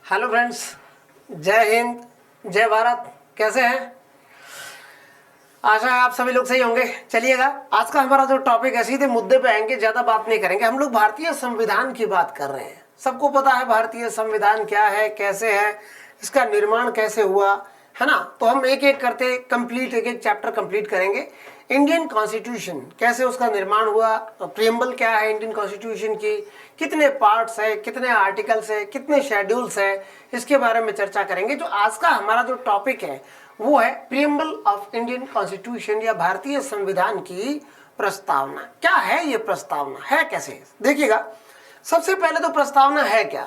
Hello friends, जय हिंद, जय भारत। कैसे हैं? आशा है आप सभी लोग सही होंगे। चलिएगा, आज का हमारा जो टॉपिक है सीधे मुद्दे पे आएंगे, ज्यादा बात नहीं करेंगे। हम लोग भारतीय संविधान की बात कर रहे हैं। सबको पता है भारतीय संविधान क्या है, कैसे है, इसका निर्माण कैसे हुआ, है ना। तो हम एक एक करते कंप्लीट एक एक चैप्टर कंप्लीट करेंगे। इंडियन कॉन्स्टिट्यूशन कैसे उसका निर्माण हुआ, प्रियम्बल क्या है इंडियन कॉन्स्टिट्यूशन की, कितने पार्ट्स है, कितने आर्टिकल्स है, कितने शेड्यूल्स है, इसके बारे में चर्चा करेंगे। जो आज का हमारा जो टॉपिक है वो है प्रियम्बल ऑफ इंडियन कॉन्स्टिट्यूशन या भारतीय संविधान की प्रस्तावना। क्या है ये प्रस्तावना, है कैसे? देखिएगा, सबसे पहले तो प्रस्तावना है क्या।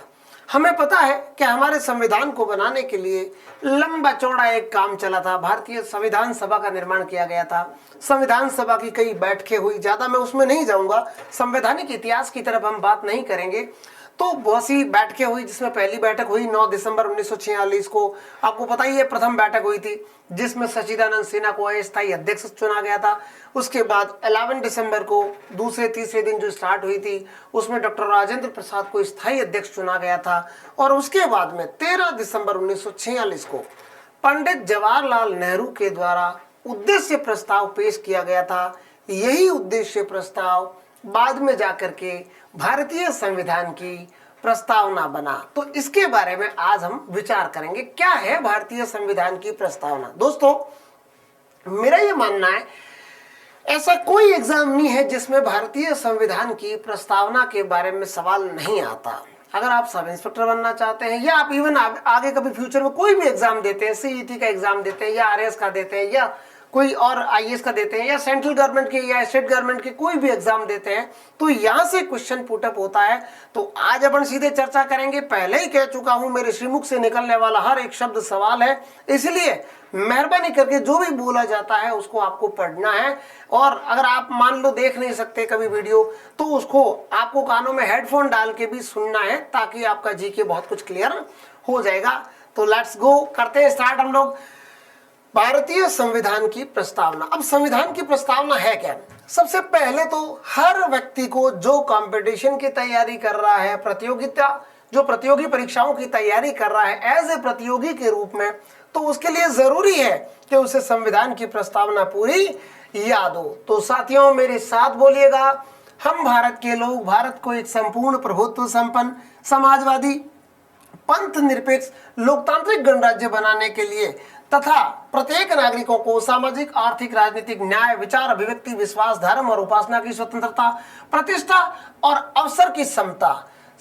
हमें पता है कि हमारे संविधान को बनाने के लिए लंबा चौड़ा एक काम चला था। भारतीय संविधान सभा का निर्माण किया गया था। संविधान सभा की कई बैठकें हुई, ज्यादा मैं उसमें नहीं जाऊंगा, संवैधानिक इतिहास की तरफ हम बात नहीं करेंगे। तो बहुत सी बैठकें हुई, जिसमें पहली बैठक हुई 9 दिसंबर 1946 को। आपको पता ही है, प्रथम बैठक हुई थी जिसमें सच्चिदानंद सिन्हा को अस्थायी अध्यक्ष चुना गया था। उसके बाद 11 दिसंबर को दूसरे तीसरे दिन जो स्टार्ट हुई थी उसमें डॉक्टर राजेंद्र प्रसाद को स्थायी अध्यक्ष चुना गया था। और उसके बाद में 13 दिसंबर 1946 को पंडित जवाहरलाल नेहरू के द्वारा उद्देश्य प्रस्ताव पेश किया गया था। यही उद्देश्य प्रस्ताव बाद में जाकर के भारतीय संविधान की प्रस्तावना बना। तो इसके बारे में आज हम विचार करेंगे, क्या है भारतीय संविधान की प्रस्तावना। दोस्तों, मेरा ये मानना है ऐसा कोई एग्जाम नहीं है जिसमें भारतीय संविधान की प्रस्तावना के बारे में सवाल नहीं आता। अगर आप सब इंस्पेक्टर बनना चाहते हैं या आप इवन आगे कभी फ्यूचर में कोई भी एग्जाम देते हैं, सीईटी का एग्जाम देते हैं या आरएस का देते हैं या कोई और आईएएस का देते हैं या सेंट्रल गवर्नमेंट के या स्टेट गवर्नमेंट के कोई भी एग्जाम देते हैं, तो यहां से क्वेश्चन पुटअप होता है। तो आज अपन सीधे चर्चा करेंगे। पहले ही कह चुका हूं, मेरे श्रीमुख से निकलने वाला हर एक शब्द सवाल है, इसलिए मेहरबानी करके जो भी बोला जाता है उसको आपको पढ़ना है। और अगर आप मान लो देख नहीं सकते कभी वीडियो, तो उसको आपको कानों में हेडफोन डाल के भी सुनना है, ताकि आपका जीके बहुत कुछ क्लियर हो जाएगा। तो लेट्स गो, करते हैं स्टार्ट हम लोग भारतीय संविधान की प्रस्तावना। अब संविधान की प्रस्तावना है क्या? सबसे पहले तो हर व्यक्ति को जो कंपटीशन की तैयारी कर रहा है, जो प्रतियोगी परीक्षाओं की तैयारी कर रहा है एज ए प्रतियोगी के रूप में, तो उसके लिए जरूरी है कि उसे संविधान की प्रस्तावना पूरी याद हो। तो साथियों, मेरे साथ बोलिएगा, हम भारत के लोग भारत को एक संपूर्ण प्रभुत्व संपन्न समाजवादी पंथ निरपेक्ष लोकतांत्रिक गणराज्य बनाने के लिए तथा प्रत्येक नागरिकों को सामाजिक, आर्थिक, राजनीतिक न्याय, विचार, अभिव्यक्ति, विश्वास, धर्म और उपासना की स्वतंत्रता, प्रतिष्ठा और अवसर की समता,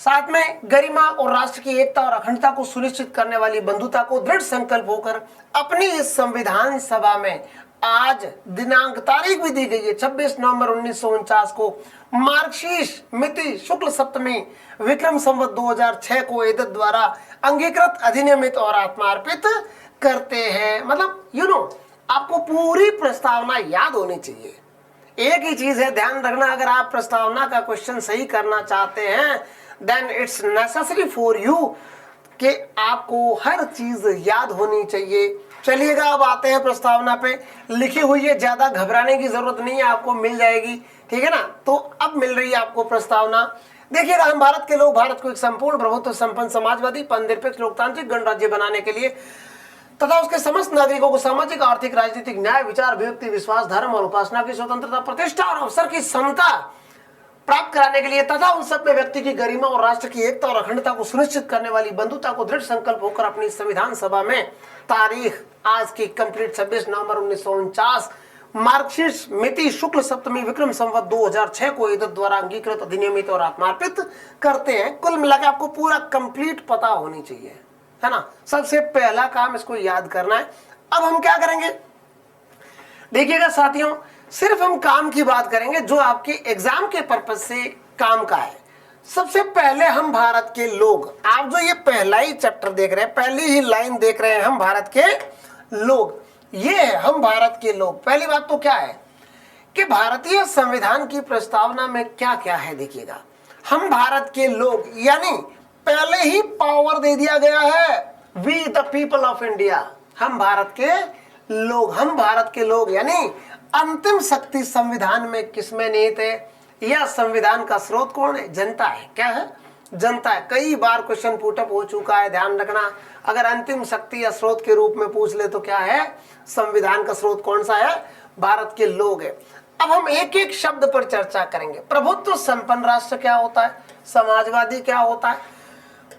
साथ में गरिमा और राष्ट्र की एकता और अखंडता को सुनिश्चित करने वाली बंधुता को दृढ़ संकल्प होकर अपनी इस संविधान सभा में आज दिनांक तारीख भी दी गई है 26 नवंबर 1949 को मार्क्सिस्ट मिति शुक्ल सप्तमी विक्रम संवत 2006 को एतद द्वारा अंगीकृत, अधिनियमित और आत्मार्पित करते हैं। मतलब आपको पूरी प्रस्तावना याद होनी चाहिए। एक ही चीज है ध्यान रखना, अगर आप प्रस्तावना का क्वेश्चन सही करना चाहते हैं then it's necessary for you कि आपको हर चीज याद होनी चाहिए। चलिएगा, अब आते हैं प्रस्तावना पे। लिखी हुई है, ज्यादा घबराने की जरूरत नहीं है, आपको मिल जाएगी, ठीक है ना। तो अब मिल रही है आपको प्रस्तावना। देखिएगा, हम भारत के लोग भारत को एक संपूर्ण प्रभुत्व संपन्न समाजवादी पंथ निरपेक्ष लोकतांत्रिक गणराज्य बनाने के लिए तथा उसके समस्त नागरिकों को सामाजिक, आर्थिक, राजनीतिक न्याय, विचार, अभिव्यक्ति, विश्वास, धर्म और उपासना की स्वतंत्रता, प्रतिष्ठा और अवसर की समता प्राप्त कराने के लिए तथा उन सब में व्यक्ति की गरिमा और राष्ट्र की एकता और अखंडता को सुनिश्चित करने वाली बंधुता को दृढ़ संकल्प होकर अपनी संविधान सभा में तारीख आज की कंप्लीट 26 नवंबर 1949 मार्क्सिस्ट मिति शुक्ल सप्तमी विक्रम संवत 2006 को एतद द्वारा अंगीकृत, अधिनियमित और आत्मार्पित करते हैं। कुल मिलाकर आपको पूरा कंप्लीट पता होनी चाहिए, है ना। सबसे पहला काम इसको याद करना है। अब हम क्या करेंगे, देखिएगा साथियों, सिर्फ हम काम की बात करेंगे जो आपके एग्जाम के पर्पज से काम का है। सबसे पहले हम भारत के लोग, आप जो ये पहला ही चैप्टर देख रहे हैं, पहली ही लाइन देख रहे हैं, हम भारत के लोग, ये है हम भारत के लोग। पहली बात तो क्या है कि भारतीय संविधान की प्रस्तावना में क्या क्या है। देखिएगा, हम भारत के लोग यानी पहले ही पावर दे दिया गया है, we the people of India, हम भारत के लोग। हम भारत के लोग यानी अंतिम शक्ति संविधान में किसमें निहित है, यह संविधान का स्रोत कौन है? जनता है। क्या है? जनता है। कई बार क्वेश्चन पुटअप हो चुका है, ध्यान रखना। अगर अंतिम शक्ति या स्रोत के रूप में पूछ ले तो क्या है, संविधान का स्रोत कौन सा है, भारत के लोग है। अब हम एक एक शब्द पर चर्चा करेंगे। प्रभुत्व संपन्न राष्ट्र क्या होता है, समाजवादी क्या होता है,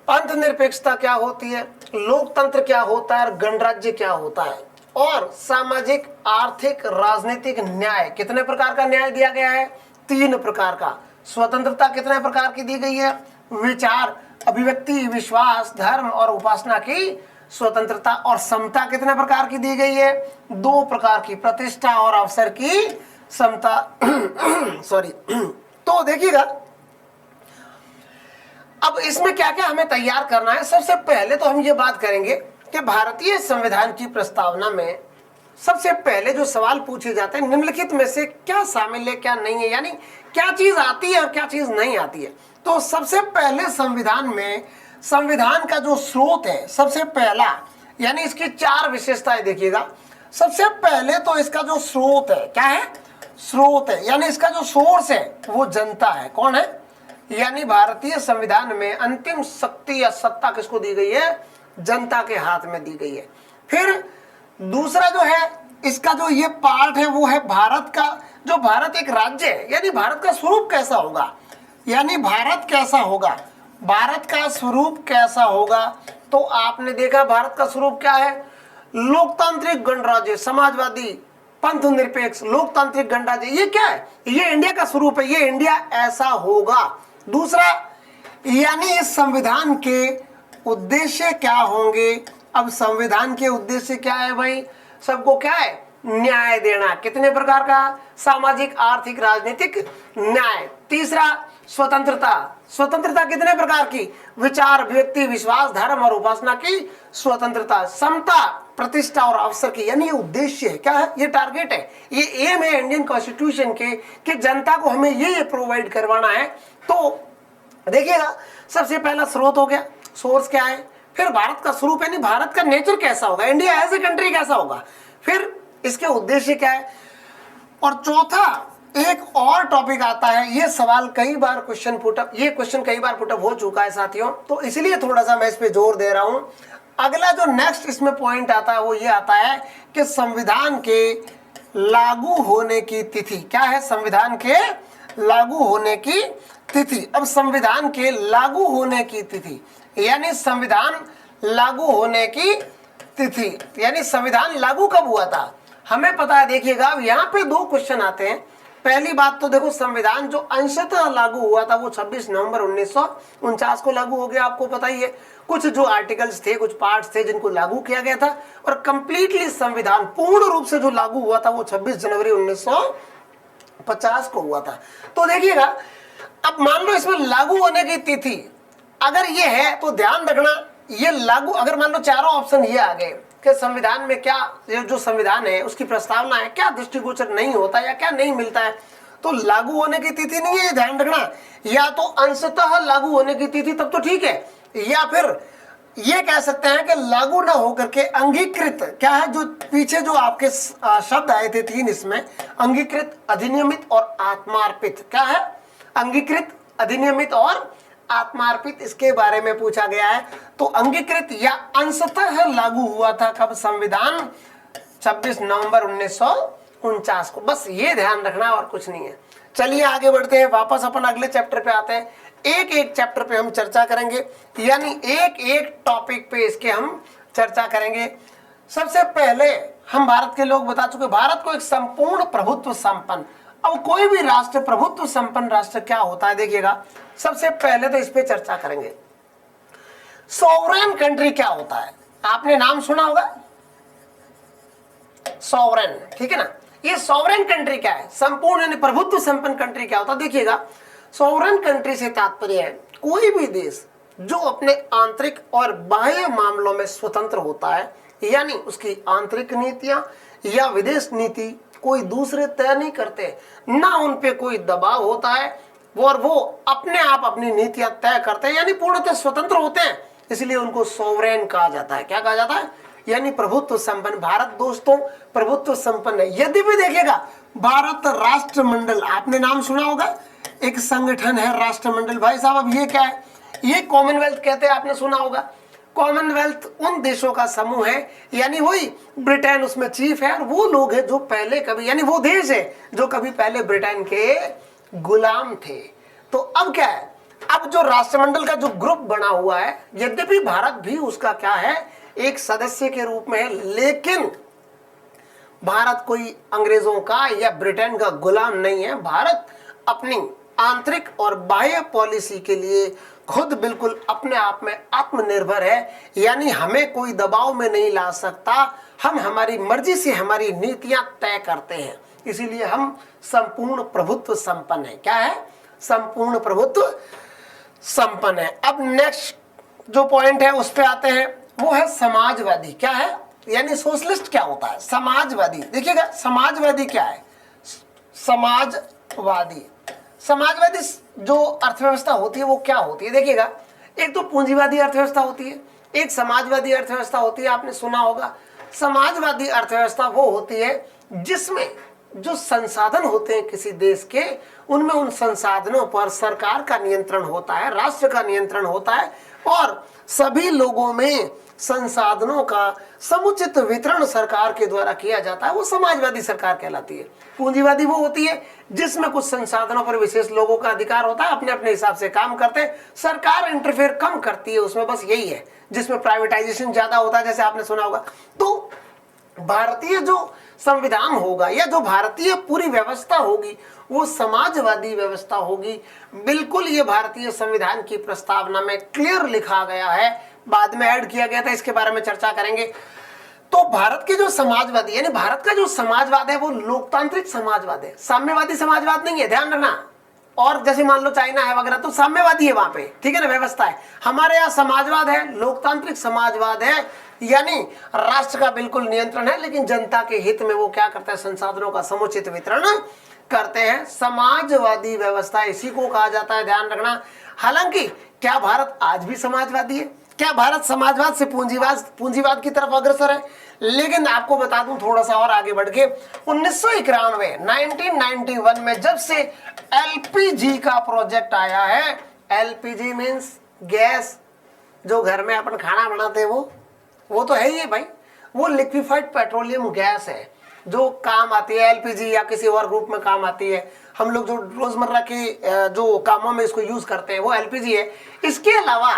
पंथ निरपेक्षता क्या होती है, लोकतंत्र क्या होता है और गणराज्य क्या होता है, और सामाजिक आर्थिक राजनीतिक न्याय, कितने प्रकार का न्याय दिया गया है, 3 प्रकार का। स्वतंत्रता कितने प्रकार की दी गई है, विचार, अभिव्यक्ति, विश्वास, धर्म और उपासना की स्वतंत्रता। और समता कितने प्रकार की दी गई है, 2 प्रकार की, प्रतिष्ठा और अवसर की समता। सॉरी। तो देखिएगा अब इसमें क्या क्या हमें तैयार करना है। सबसे पहले तो हम ये बात करेंगे कि भारतीय संविधान की प्रस्तावना में सबसे पहले जो सवाल पूछे जाते हैं, निम्नलिखित में से क्या शामिल है क्या नहीं है, यानी क्या चीज आती है और क्या चीज नहीं आती है। तो सबसे पहले संविधान में संविधान का जो स्रोत है, सबसे पहला, यानी इसकी 4 विशेषताएं देखिएगा। सबसे पहले तो इसका जो स्रोत है, क्या है, स्रोत है, यानी इसका जो सोर्स है वो जनता है। कौन है, यानी भारतीय संविधान में अंतिम शक्ति या सत्ता किसको दी गई है, जनता के हाथ में दी गई है। फिर दूसरा जो है इसका जो ये पार्ट है वो है भारत का, जो भारत एक राज्य है, यानी भारत का स्वरूप कैसा होगा, यानी भारत कैसा होगा, भारत का स्वरूप कैसा होगा। तो आपने देखा भारत का स्वरूप क्या है, लोकतांत्रिक गणराज्य, समाजवादी, पंथ निरपेक्ष, लोकतांत्रिक गणराज्य। ये क्या है, ये इंडिया का स्वरूप है, ये इंडिया ऐसा होगा। दूसरा, यानी इस संविधान के उद्देश्य क्या होंगे। अब संविधान के उद्देश्य क्या है भाई, सबको क्या है, न्याय देना। कितने प्रकार का, सामाजिक आर्थिक राजनीतिक न्याय। तीसरा, स्वतंत्रता, स्वतंत्रता कितने प्रकार की, विचार, अभिव्यक्ति, विश्वास, धर्म और उपासना की स्वतंत्रता। समता, प्रतिष्ठा और अवसर की, यानी ये उद्देश्य है, क्या है, ये टारगेट है, ये एम है इंडियन कॉन्स्टिट्यूशन के कि जनता को हमें ये प्रोवाइड करवाना है। तो देखिएगा सबसे पहला स्रोत हो गया, सोर्स क्या है। फिर भारत का स्वरूप, यानी भारत का नेचर कैसा होगा, इंडिया एज ए कंट्री कैसा होगा। फिर इसके उद्देश्य क्या है। और चौथा एक और टॉपिक आता है, ये सवाल कई बार क्वेश्चन पुटअप, ये क्वेश्चन कई बार पुटअप हो चुका है साथियों, तो इसलिए थोड़ा सा मैं इस पे जोर दे रहा हूं। अगला जो नेक्स्ट इसमें पॉइंट आता है वो ये आता है कि संविधान के लागू होने की तिथि क्या है, संविधान के लागू होने की तिथि। अब संविधान के लागू होने की तिथि, यानी संविधान लागू होने की तिथि, यानी संविधान लागू कब हुआ था, हमें पता है। देखिएगा यहाँ पे 2 क्वेश्चन आते हैं। पहली बात तो देखो, संविधान जो अंशतः लागू हुआ था वो 26 नवंबर 1949 को लागू हो गया, आपको पता ही है। कुछ जो आर्टिकल्स थे, कुछ पार्ट्स थे जिनको लागू किया गया था, और कंप्लीटली संविधान पूर्ण रूप से जो लागू हुआ था वो 26 जनवरी 1950 को हुआ था। तो देखिएगा, अब मान लो इसमें लागू होने की तिथि अगर ये है तो ध्यान रखना, ये लागू, अगर मान लो चारों ऑप्शन ये आ गए कि संविधान में क्या, जो संविधान है उसकी प्रस्तावना है, क्या दृष्टिगोचर नहीं होता या क्या नहीं मिलता है, तो लागू होने की तिथि नहीं है, ध्यान रखना। या तो अंशतः लागू होने की तिथि, तब तो ठीक है, या फिर ये कह सकते हैं कि लागू ना होकर के अंगीकृत, क्या है, जो पीछे जो आपके शब्द आए थे 3 इसमें, अंगीकृत, अधिनियमित और आत्मार्पित। क्या है, अंगीकृत, अधिनियमित और आत्मार्पित, इसके बारे में पूछा गया है। तो अंगीकृत या अंशतः लागू हुआ था कब, संविधान 26 नवंबर 1949 को। बस ये ध्यान रखना और कुछ नहीं है। चलिए आगे बढ़ते हैं, वापस अपन अगले चैप्टर पे आते हैं। एक एक चैप्टर पे हम चर्चा करेंगे, यानी एक एक टॉपिक पे इसके हम चर्चा करेंगे। सबसे पहले हम भारत के लोग बता चुके, भारत को एक संपूर्ण प्रभुत्व संपन्न, अब कोई भी राष्ट्र प्रभुत्व संपन्न राष्ट्र क्या होता है, देखिएगा सबसे पहले तो इस पे चर्चा करेंगे। सॉवरेन कंट्री क्या होता है, आपने नाम सुना होगा, सॉवरेन, ठीक है ना। ये सॉवरेन कंट्री क्या है, संपूर्ण यानी प्रभुत्व संपन्न कंट्री क्या होता है। देखिएगा, सॉवरेन कंट्री से तात्पर्य है कोई भी देश जो अपने आंतरिक और बाह्य मामलों में स्वतंत्र होता है, यानी उसकी आंतरिक नीतियां या विदेश नीति कोई दूसरे तय नहीं करते, ना उन पे कोई दबाव होता है, और वो अपने आप अपनी नीतियां तय करते हैं, यानी पूर्णतः स्वतंत्र होते हैं, इसलिए उनको सोवरेन कहा जाता है। क्या कहा जाता है, यानी प्रभुत्व संपन्न। भारत दोस्तों प्रभुत्व संपन्न है। यदि भी देखिएगा, भारत राष्ट्रमंडल, आपने नाम सुना होगा, एक संगठन है राष्ट्रमंडल। भाई साहब, अब ये क्या है, ये कॉमनवेल्थ कहते हैं, आपने सुना होगा। कॉमनवेल्थ उन देशों का समूह है, यानी वही ब्रिटेन उसमें चीफ है, और वो लोग हैं जो पहले कभी, यानी वो देश है जो कभी पहले ब्रिटेन के गुलाम थे। तो अब क्या है, अब जो राष्ट्रमंडल का जो ग्रुप बना हुआ है, यद्यपि भारत भी उसका क्या है, एक सदस्य के रूप में है, लेकिन भारत कोई अंग्रेजों का या ब्रिटेन का गुलाम नहीं है। भारत अपनी आंतरिक और बाह्य पॉलिसी के लिए खुद बिल्कुल अपने आप में आत्मनिर्भर है, यानी हमें कोई दबाव में नहीं ला सकता। हम हमारी मर्जी से हमारी नीतियां तय करते हैं, इसीलिए हम संपूर्ण प्रभुत्व संपन्न है। क्या है? संपूर्ण प्रभुत्व संपन्न है। अब नेक्स्ट जो पॉइंट है उस पे आते हैं, वो है समाजवादी। क्या है? यानी सोशलिस्ट क्या होता है? समाजवादी। देखिएगा समाजवादी क्या है? समाजवादी, समाजवादी जो अर्थव्यवस्था होती है वो क्या होती है? देखिएगा, एक तो पूंजीवादी अर्थव्यवस्था होती है, एक समाजवादी अर्थव्यवस्था होती है। आपने सुना होगा, समाजवादी अर्थव्यवस्था वो होती है जिसमें जो संसाधन होते हैं किसी देश के, उनमें उन संसाधनों पर सरकार का नियंत्रण होता है, राष्ट्र का नियंत्रण होता है, और सभी लोगों में संसाधनों का समुचित वितरण सरकार के द्वारा किया जाता है, वो समाजवादी सरकार कहलाती है। पूंजीवादी वो होती है जिसमें कुछ संसाधनों पर विशेष लोगों का अधिकार होता है, अपने अपने हिसाब से काम करते हैं, सरकार इंटरफेयर कम करती है उसमें, बस यही है। जिसमें प्राइवेटाइजेशन ज्यादा होता है, जैसे आपने सुना होगा। तो भारतीय जो संविधान होगा या जो भारतीय पूरी व्यवस्था होगी वो समाजवादी व्यवस्था होगी। बिल्कुल ये भारतीय संविधान की प्रस्तावना में क्लियर लिखा गया है, बाद में ऐड किया गया था, इसके बारे में चर्चा करेंगे। तो भारत के जो समाजवादी, यानी भारत का जो समाजवाद है वो लोकतांत्रिक समाजवाद है, साम्यवादी समाजवाद नहीं है, ध्यान रखना। और जैसे मान लो चाइना है वगैरह तो साम्यवादी है वहां पे, ठीक है ना, व्यवस्था है। हमारे यहाँ समाजवाद है, लोकतांत्रिक समाजवाद है, यानी राष्ट्र का बिल्कुल नियंत्रण है, लेकिन जनता के हित में वो क्या करता है, संसाधनों का समुचित वितरण करते हैं। समाजवादी व्यवस्था इसी को कहा जाता है, ध्यान रखना। हालांकि क्या भारत आज भी समाजवादी है? क्या भारत समाजवाद से पूंजीवाद की तरफ अग्रसर है? लेकिन आपको बता दूं थोड़ा सा और आगे बढ़ के, 1991 में जब से एलपीजी का प्रोजेक्ट आया है, एलपीजी मीन्स गैस, जो घर में अपन खाना बनाते हैं वो तो है ही है भाई, वो लिक्विफाइड पेट्रोलियम गैस है जो काम आती है, एलपीजी या किसी और ग्रुप में काम आती है। हम लोग जो रोजमर्रा के जो कामों में इसको यूज करते हैं वो एलपीजी है। इसके अलावा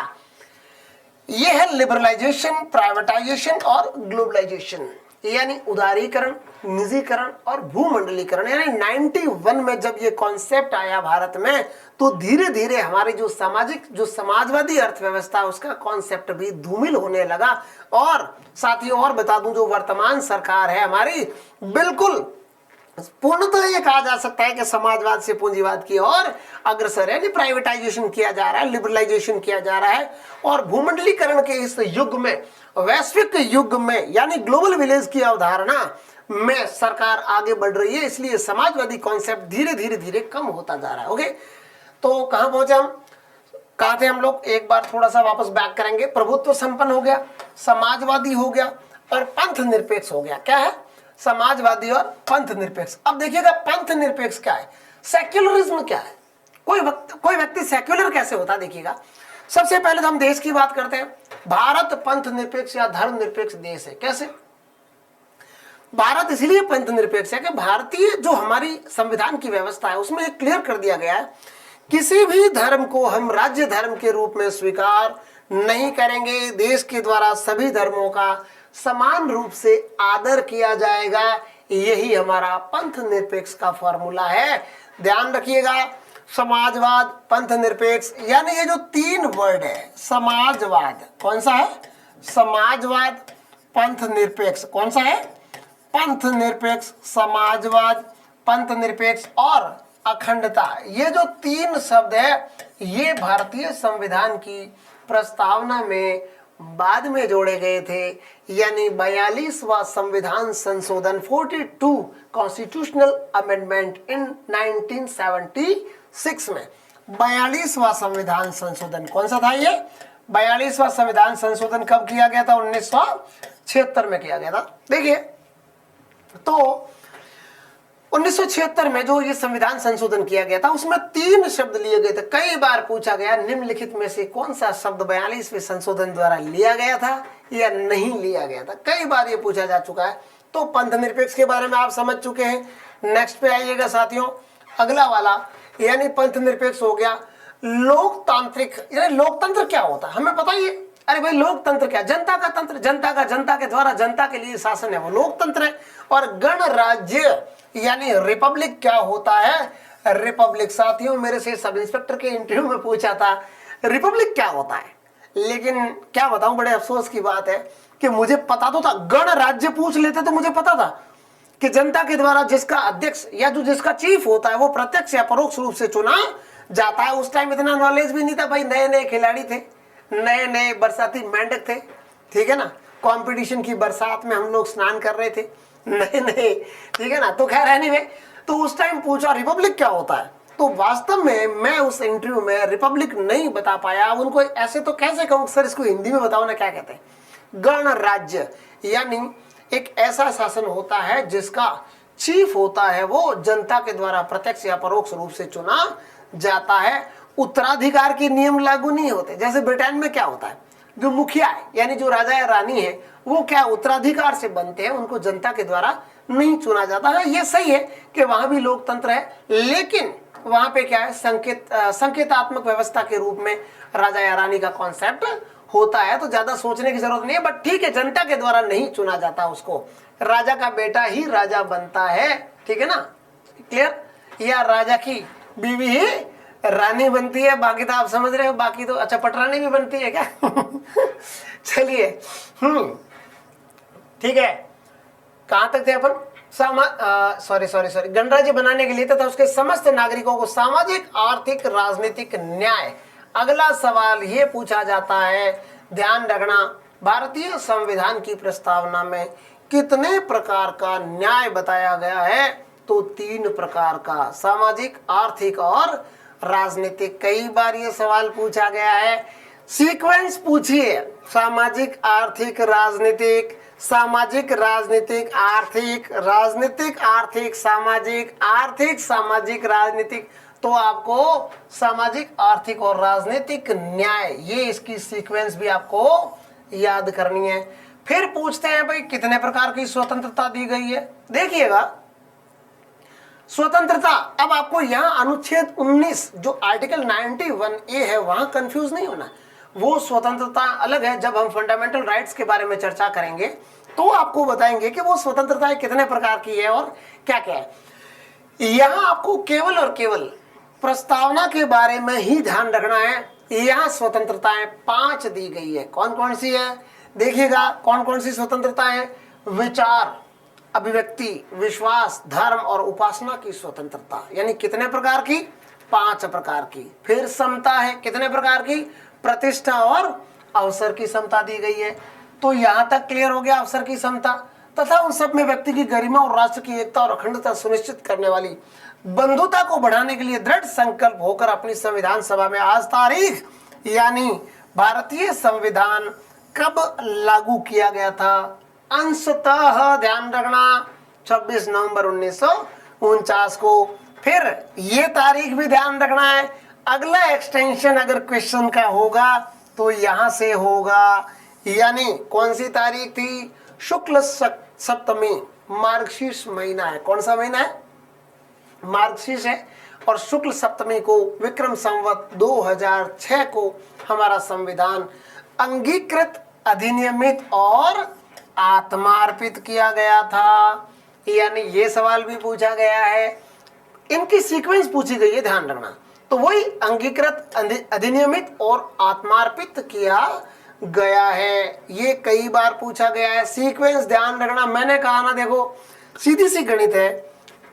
ये है लिबरलाइजेशन, प्राइवेटाइजेशन और ग्लोबलाइजेशन, यानी उदारीकरण, निजीकरण और भूमंडलीकरण। यानी 91 में जब ये कॉन्सेप्ट आया भारत में, तो धीरे धीरे हमारी जो समाजवादी अर्थव्यवस्था उसका कॉन्सेप्ट भी धूमिल होने लगा। और साथ ही और बता दूं, जो वर्तमान सरकार है हमारी, बिल्कुल पूर्णतः ये कहा जा सकता है कि समाजवाद से पूंजीवाद की ओर अग्रसर है, यानी प्राइवेटाइजेशन किया जा रहा है, लिबरलाइजेशन किया जा रहा है। और भूमंडलीकरण के इस युग में, वैश्विक युग में, यानी ग्लोबल विलेज की अवधारणा में सरकार आगे बढ़ रही है, इसलिए समाजवादी कॉन्सेप्ट धीरे धीरे कम होता जा रहा है। ओके, तो कहां पहुंचे हम? कहा थे हम लोग? एक बार थोड़ा सा वापस बैक करेंगे। प्रभुत्व संपन्न हो गया, समाजवादी हो गया और पंथ निरपेक्ष हो गया। क्या है? समाजवादी और पंथ निरपेक्ष। अब देखिएगा पंथ निरपेक्ष क्या है, सेक्युलरिज्म क्या है, कोई व्यक्ति सेक्युलर कैसे होता है? देखिएगा, सबसे पहले तो हम देश की बात करते हैं। भारत पंथ निरपेक्ष या धर्म निरपेक्ष देश है। कैसे? भारत इसलिए पंथ निरपेक्ष है कि भारतीय जो हमारी संविधान की व्यवस्था है उसमें एक क्लियर कर दिया गया है, किसी भी धर्म को हम राज्य धर्म के रूप में स्वीकार नहीं करेंगे। देश के द्वारा सभी धर्मों का समान रूप से आदर किया जाएगा। यही हमारा पंथ निरपेक्ष का फॉर्मूला है। ध्यान रखिएगा, समाजवाद, पंथ निरपेक्ष, यानी ये जो तीन वर्ड है, समाजवाद कौन सा है? समाजवाद, पंथ निरपेक्ष कौन सा है? पंथ निरपेक्ष, समाजवाद, पंथ निरपेक्ष और अखंडता। ये जो तीन शब्द है ये भारतीय संविधान की प्रस्तावना में बाद में जोड़े गए थे, यानी 42वां संविधान संशोधन 42 कॉन्स्टिट्यूशनल अमेंडमेंट इन 1976 में 42वां संविधान संशोधन कौन सा था? ये 42वां संविधान संशोधन कब किया गया था? 1976 में किया गया था। देखिए, तो 1976 में जो ये संविधान संशोधन किया गया था उसमें 3 शब्द लिए गए थे। कई बार पूछा गया निम्नलिखित में से कौन सा शब्द 42वें संशोधन द्वारा लिया गया था या नहीं लिया गया था, कई बार ये पूछा जा चुका है। तो पंथ निरपेक्ष के बारे में आप समझ चुके हैं। नेक्स्ट पे आइएगा साथियों, अगला वाला यानी पंथ निरपेक्ष हो गया। लोकतांत्रिक यानी लोकतंत्र क्या होता है हमें पता ही है। अरे भाई लोकतंत्र क्या, जनता का तंत्र, जनता का जनता के द्वारा जनता के लिए शासन है, वो लोकतंत्र है। और गणराज्य यानी रिपब्लिक क्या होता है, रिपब्लिक साथियों मेरे से सब इंस्पेक्टर के इंटरव्यू में पूछा था रिपब्लिक क्या होता है, लेकिन क्या बताऊं बड़े अफसोस की बात है कि मुझे पता तो था। गणराज्य पूछ लेते तो मुझे पता था कि जनता के द्वारा जिसका अध्यक्ष या जो जिसका चीफ होता है वो प्रत्यक्ष या परोक्ष रूप से चुना जाता है। उस टाइम इतना नॉलेज भी नहीं था भाई, नए नए खिलाड़ी थे, नए नए बरसाती मेंढक थे, ठीक है ना। कंपटीशन की बरसात में हम लोग स्नान कर रहे थे, नए नए, ठीक है ना। तो खैर एनीवे, तो उस टाइम पूछा रिपब्लिक क्या होता है, तो वास्तव में मैं उस इंटरव्यू में रिपब्लिक नहीं बता पाया। उनको ऐसे तो कैसे कहूँ सर इसको हिंदी में बताओ ना, क्या कहते हैं। गणराज्य यानी एक ऐसा शासन होता है जिसका चीफ होता है वो जनता के द्वारा प्रत्यक्ष या परोक्ष रूप से चुना जाता है। उत्तराधिकार के नियम लागू नहीं होते। जैसे ब्रिटेन में क्या होता है, जो मुखिया है यानी जो राजा या रानी है वो क्या उत्तराधिकार से बनते हैं, उनको जनता के द्वारा नहीं चुना जाता है। ये सही है कि वहां भी लोकतंत्र है, लेकिन वहां पे क्या है संकेतात्मक व्यवस्था के रूप में राजा या रानी का कॉन्सेप्ट होता है। तो ज्यादा सोचने की जरूरत नहीं है, बट ठीक है जनता के द्वारा नहीं चुना जाता उसको, राजा का बेटा ही राजा बनता है, ठीक है ना, क्लियर। या राजा की बीवी ही रानी बनती है, बाकी तो आप समझ रहे हो, बाकी तो अच्छा पटरानी भी बनती है क्या चलिए ठीक है, कहां तक थे अपन। सॉरी गणराज्य बनाने के लिए तथा उसके समस्त नागरिकों को सामाजिक आर्थिक राजनीतिक न्याय। अगला सवाल ये पूछा जाता है, ध्यान रखना, भारतीय संविधान की प्रस्तावना में कितने प्रकार का न्याय बताया गया है, तो 3 प्रकार का, सामाजिक आर्थिक और राजनीतिक। कई बार ये सवाल पूछा गया है, सीक्वेंस पूछिए, सामाजिक आर्थिक राजनीतिक, सामाजिक राजनीतिक आर्थिक, राजनीतिक आर्थिक सामाजिक, आर्थिक सामाजिक राजनीतिक। तो आपको सामाजिक आर्थिक और राजनीतिक न्याय, ये इसकी सीक्वेंस भी आपको याद करनी है। फिर पूछते हैं भाई कितने प्रकार की स्वतंत्रता दी गई है। देखिएगा स्वतंत्रता, अब आपको यहाँ अनुच्छेद 19 जो आर्टिकल 91A है वहां कंफ्यूज नहीं होना, वो स्वतंत्रता अलग है। जब हम फंडामेंटल राइट्स के बारे में चर्चा करेंगे तो आपको बताएंगे कि वो स्वतंत्रताएं कितने प्रकार की है और क्या क्या है। यहाँ आपको केवल और केवल प्रस्तावना के बारे में ही ध्यान रखना है। यहाँ स्वतंत्रताएं 5 दी गई है। कौन कौन सी है देखिएगा, कौन कौन सी स्वतंत्रताएं, विचार, अभिव्यक्ति, विश्वास, धर्म और उपासना की स्वतंत्रता, यानी कितने प्रकार की, 5 प्रकार की। फिर समता है, कितने प्रकार की, प्रतिष्ठा और अवसर की समता दी गई है। तो यहां तक क्लियर हो गया, अवसर की समता तथा उन सब में व्यक्ति की गरिमा और राष्ट्र की एकता और अखंडता सुनिश्चित करने वाली बंधुता को बढ़ाने के लिए दृढ़ संकल्प होकर अपनी संविधान सभा में आज तारीख, यानी भारतीय संविधान कब लागू किया गया था, अंशतः ध्यान रखना 26 नवंबर 1949 को। फिर ये तारीख भी ध्यान रखना है, अगला एक्सटेंशन अगर क्वेश्चन का होगा तो यहां से होगा, यानी कौन सी तारीख थी, शुक्ल सप्तमी, मार्गशीर्ष महीना है। कौन सा महीना है, मार्गशीर्ष है। और शुक्ल सप्तमी को विक्रम संवत 2006 को हमारा संविधान अंगीकृत, अधिनियमित और आत्मार्पित किया गया था। यानी ये सवाल भी पूछा गया है, इनकी सीक्वेंस पूछी गई है, ध्यान रखना। तो वही अंगीकृत, अधिनियमित और आत्मार्पित किया गया है, ये कई बार पूछा गया है। सीक्वेंस ध्यान रखना, मैंने कहा ना, देखो सीधी सी गणित है।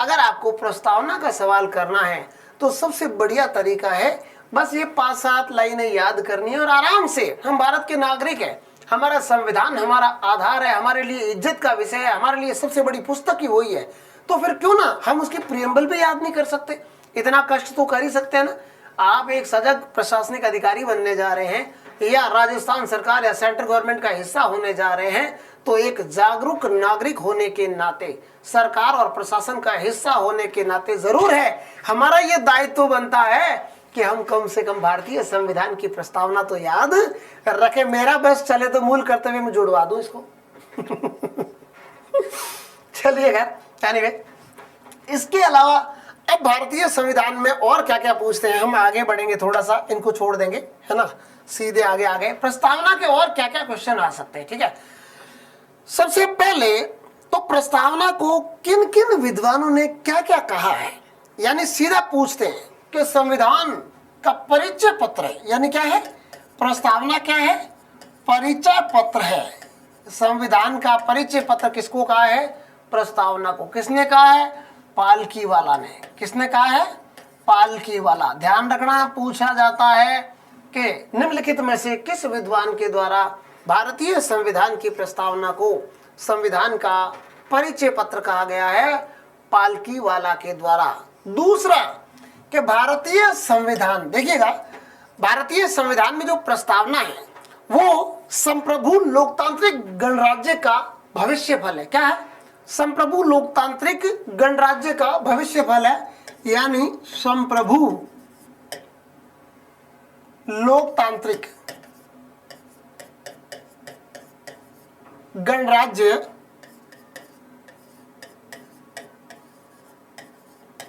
अगर आपको प्रस्तावना का सवाल करना है तो सबसे बढ़िया तरीका है बस ये 5-7 लाइनें याद करनी है और आराम से, हम भारत के नागरिक हैं, हमारा संविधान हमारा आधार है, हमारे लिए इज्जत का विषय है, हमारे लिए सबसे बड़ी पुस्तक ही वही है। तो फिर क्यों ना हम उसकी प्रियम्बल भी याद नहीं कर सकते, इतना कष्ट तो कर ही सकते हैं ना। आप एक सजग प्रशासनिक अधिकारी बनने जा रहे हैं या राजस्थान सरकार या सेंट्रल गवर्नमेंट का हिस्सा होने जा रहे हैं, तो एक जागरूक नागरिक होने के नाते, सरकार और प्रशासन का हिस्सा होने के नाते जरूर है हमारा ये दायित्व बनता है कि हम कम से कम भारतीय संविधान की प्रस्तावना तो याद रखें। मेरा बस चले तो मूल कर्तव्य में जुड़वा दूं इसको। चलिए खैर, इसके अलावा अब भारतीय संविधान में और क्या क्या पूछते हैं, हम आगे बढ़ेंगे, थोड़ा सा इनको छोड़ देंगे, है ना, सीधे आगे प्रस्तावना के और क्या क्या क्वेश्चन आ सकते हैं। ठीक है, सबसे पहले तो प्रस्तावना को किन किन विद्वानों ने क्या क्या कहा है, यानी सीधा पूछते हैं कि संविधान का परिचय पत्र है, यानी क्या है, प्रस्तावना क्या है, परिचय पत्र है। संविधान का परिचय पत्र किसको कहा है, प्रस्तावना को। किसने कहा है, पालकी वाला ने। किसने कहा है, पालकी वाला। ध्यान रखना, पूछा जाता है कि निम्नलिखित में से किस विद्वान के द्वारा भारतीय संविधान की प्रस्तावना को संविधान का परिचय पत्र कहा गया है, पालकी वाला के द्वारा। दूसरा कि भारतीय संविधान, देखिएगा, भारतीय संविधान में जो प्रस्तावना है वो संप्रभु लोकतांत्रिक गणराज्य का भविष्य फल है। क्या है, संप्रभु लोकतांत्रिक गणराज्य का भविष्य फल है, यानी संप्रभु लोकतांत्रिक गणराज्य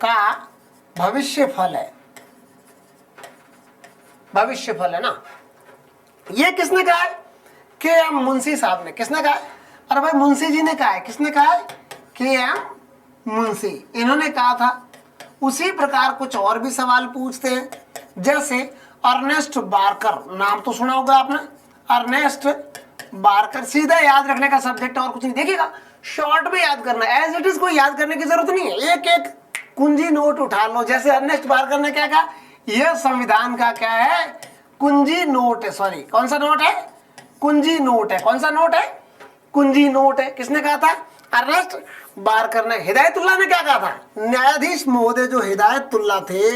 का भविष्य फल है। भविष्य फल है ना, ये किसने कहा है, के एम मुंशी साहब ने। किसने कहा है, अरे भाई मुंशी जी ने कहा है। किसने कहा है, के एम मुंशी, इन्होंने कहा था। उसी प्रकार कुछ और भी सवाल पूछते हैं, जैसे अर्नेस्ट बारकर, नाम तो सुना होगा आपने, अर्नेस्ट बारकर। सीधा याद रखने का सब्जेक्ट और कुछ नहीं, देखिएगा शॉर्ट में याद करना, एज इट इज कोई याद करने की जरूरत नहीं है, एक एक कुंजी नोट उठा लो। जैसे अर्नेस्ट बारकर ने क्या कहा, यह संविधान का क्या है, कुंजी नोट है। सॉरी, कौन सा नोट है, कुंजी नोट है। कौन सा नोट है, कुंजी नोट है। किसने कहा था, अर्नेस्ट बारकर ने। हिदायतुल्लाह ने क्या कहा था, न्यायाधीश महोदय जो हिदायतुल्लाह थे,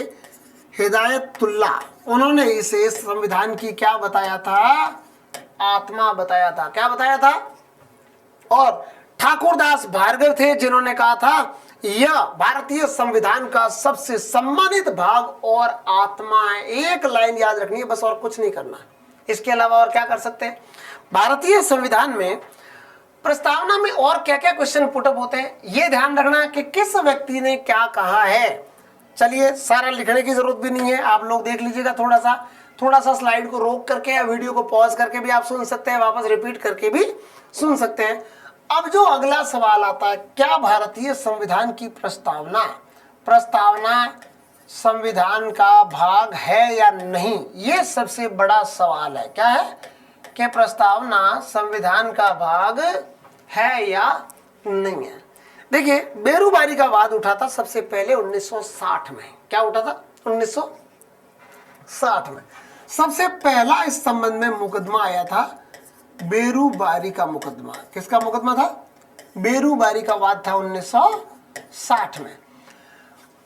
हिदायतुल्लाह, उन्होंने इसे संविधान की क्या बताया था, आत्मा बताया था। क्या बताया था। और ठाकुरदास भार्गव थे जिन्होंने कहा था यह भारतीय संविधान का सबसे सम्मानित भाग और आत्मा है। एक लाइन याद रखनी है बस, और कुछ नहीं करना। इसके अलावा और क्या कर सकते हैं, भारतीय संविधान में प्रस्तावना में और क्या क्या क्वेश्चन पुटअप होते हैं, ये ध्यान रखना कि किस व्यक्ति ने क्या कहा है। चलिए, सारा लिखने की जरूरत भी नहीं है, आप लोग देख लीजिएगा। थोड़ा सा स्लाइड को रोक करके या वीडियो को पॉज करके भी आप सुन सकते हैं, वापस रिपीट करके भी सुन सकते हैं। अब जो अगला सवाल आता है, क्या भारतीय संविधान की प्रस्तावना संविधान का भाग है या नहीं, ये सबसे बड़ा सवाल है। क्या है कि प्रस्तावना संविधान का भाग है या नहीं है। देखिए, बेरूबारी का वाद उठा था सबसे पहले 1960 में। क्या उठा था, 1960 में सबसे पहला इस संबंध में मुकदमा आया था, बेरूबारी का मुकदमा। किसका मुकदमा था, बेरूबारी का वाद था 1960 में।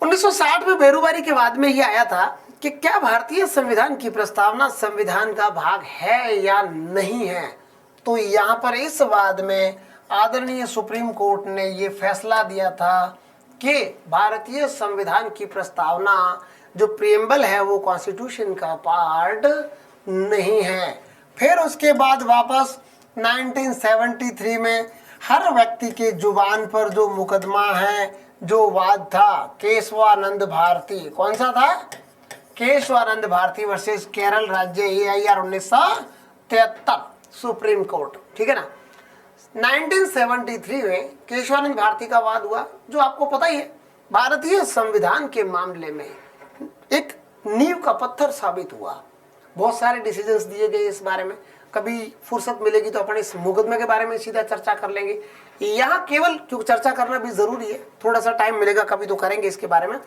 1960 में बेरूबारी के वाद में ही आया था कि क्या भारतीय संविधान की प्रस्तावना संविधान का भाग है या नहीं है। तो यहाँ पर इस वाद में आदरणीय सुप्रीम कोर्ट ने ये फैसला दिया था कि भारतीय संविधान की प्रस्तावना जो प्रिएम्बल है वो कॉन्स्टिट्यूशन का पार्ट नहीं है। फिर उसके बाद वापस 1973 में हर व्यक्ति के जुबान पर जो मुकदमा है, जो वाद था, केशवानंद भारती। कौन सा था, केशवानंद भारती वर्सेस केरल राज्य, AIR 1973 सुप्रीम कोर्ट। ठीक है ना। 1973 में केशवानंद भारती का वाद हुआ, जो आपको पता ही है भारतीय संविधान के मामले में एक नींव का पत्थर साबित हुआ। बहुत सारे डिसीजंस दिए गए इस बारे में। कभी फुर्सत मिलेगी तो अपन इस मुकदमे के बारे में सीधा चर्चा कर लेंगे। यहाँ केवल, क्योंकि चर्चा करना भी जरूरी है, थोड़ा सा टाइम मिलेगा कभी तो करेंगे इसके बारे में।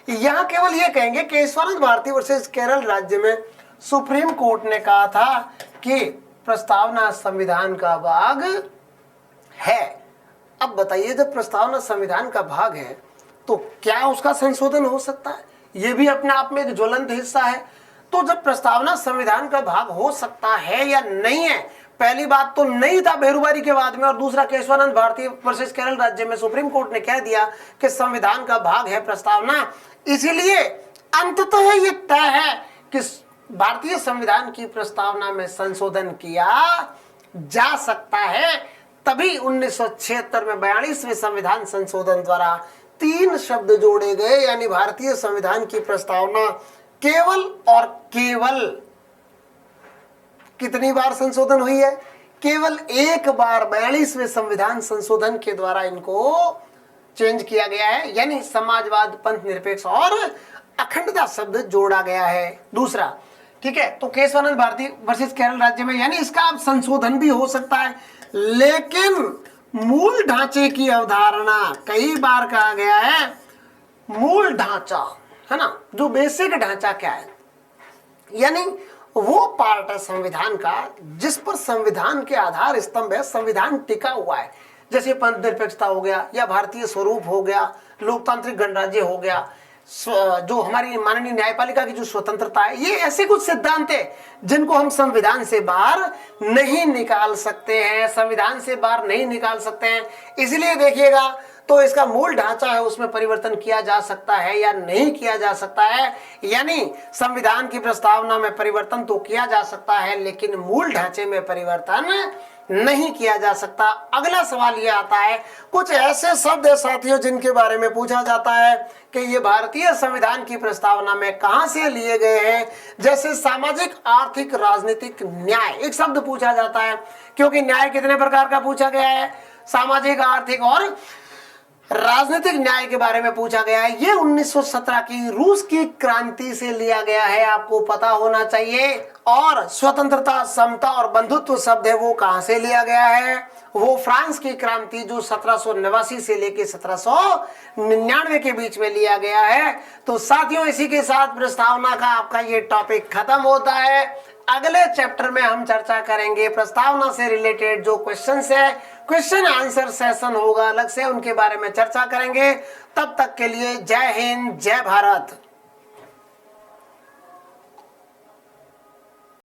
यहाँ केवल ये कहेंगे कि केशवानंद भारती वर्सेस केरल राज्य में सुप्रीम कोर्ट ने कहा था कि प्रस्तावना संविधान का भाग है। अब बताइए, जब प्रस्तावना संविधान का भाग है तो क्या उसका संशोधन हो सकता है, ये भी अपने आप में एक ज्वलंत हिस्सा है। तो जब प्रस्तावना संविधान का भाग हो सकता है या नहीं है, पहली बात तो नहीं था बेरुबारी के बाद में, और दूसरा केशवानंद भारती वर्सेस केरल राज्य में सुप्रीम कोर्ट ने कह दिया कि संविधान का भाग है प्रस्तावना। इसीलिए अंततः ये तय है कि भारतीय संविधान की प्रस्तावना में संशोधन किया जा सकता है। तभी 1976 में 42वें संविधान संशोधन द्वारा 3 शब्द जोड़े गए, यानी भारतीय संविधान की प्रस्तावना केवल और केवल कितनी बार संशोधन हुई है? केवल एक बार 42वें संविधान संशोधन के द्वारा इनको चेंज किया गया है, यानी समाजवाद, पंथ निरपेक्ष और अखंडता शब्द जोड़ा गया है। दूसरा, ठीक है, तो केशवानंद भारती वर्सेस केरल राज्य में, यानी इसका अब संशोधन भी हो सकता है, लेकिन मूल ढांचे की अवधारणा कई बार कहा गया है। मूल ढांचा है ना, जो बेसिक ढांचा क्या है, यानी वो पार्ट है संविधान का जिस पर संविधान के आधार स्तंभ है, संविधान टिका हुआ है। जैसे पंथ निरपेक्षता हो गया, या भारतीय स्वरूप हो गया, लोकतांत्रिक गणराज्य हो गया, जो हमारी माननीय न्यायपालिका की जो स्वतंत्रता है, ये ऐसे कुछ सिद्धांत है जिनको हम संविधान से बाहर नहीं निकाल सकते हैं, संविधान से बाहर नहीं निकाल सकते हैं। इसलिए देखिएगा, तो इसका मूल ढांचा है उसमें परिवर्तन किया जा सकता है या नहीं किया जा सकता है, यानी संविधान की प्रस्तावना में परिवर्तन तो किया जा सकता है लेकिन मूल ढांचे में परिवर्तन नहीं किया जा सकता। अगला सवाल यह आता है, कुछ ऐसे शब्द है साथियों जिनके बारे में पूछा जाता है कि ये भारतीय संविधान की प्रस्तावना में कहां से लिए गए हैं, जैसे सामाजिक, आर्थिक, राजनीतिक, न्याय। एक शब्द पूछा जाता है क्योंकि न्याय कितने प्रकार का पूछा गया है, सामाजिक, आर्थिक और राजनीतिक न्याय के बारे में पूछा गया है। ये 1917 की रूस की क्रांति से लिया गया है, आपको पता होना चाहिए। और स्वतंत्रता, समता और बंधुत्व शब्द है वो कहां से लिया गया है? वो फ्रांस की क्रांति जो 1789 से लेके 1799 के बीच में लिया गया है। तो साथियों, इसी के साथ प्रस्तावना का आपका ये टॉपिक खत्म होता है। अगले चैप्टर में हम चर्चा करेंगे प्रस्तावना से रिलेटेड जो क्वेश्चंस है, क्वेश्चन आंसर सेशन होगा अलग से, उनके बारे में चर्चा करेंगे। तब तक के लिए जय हिंद, जय भारत।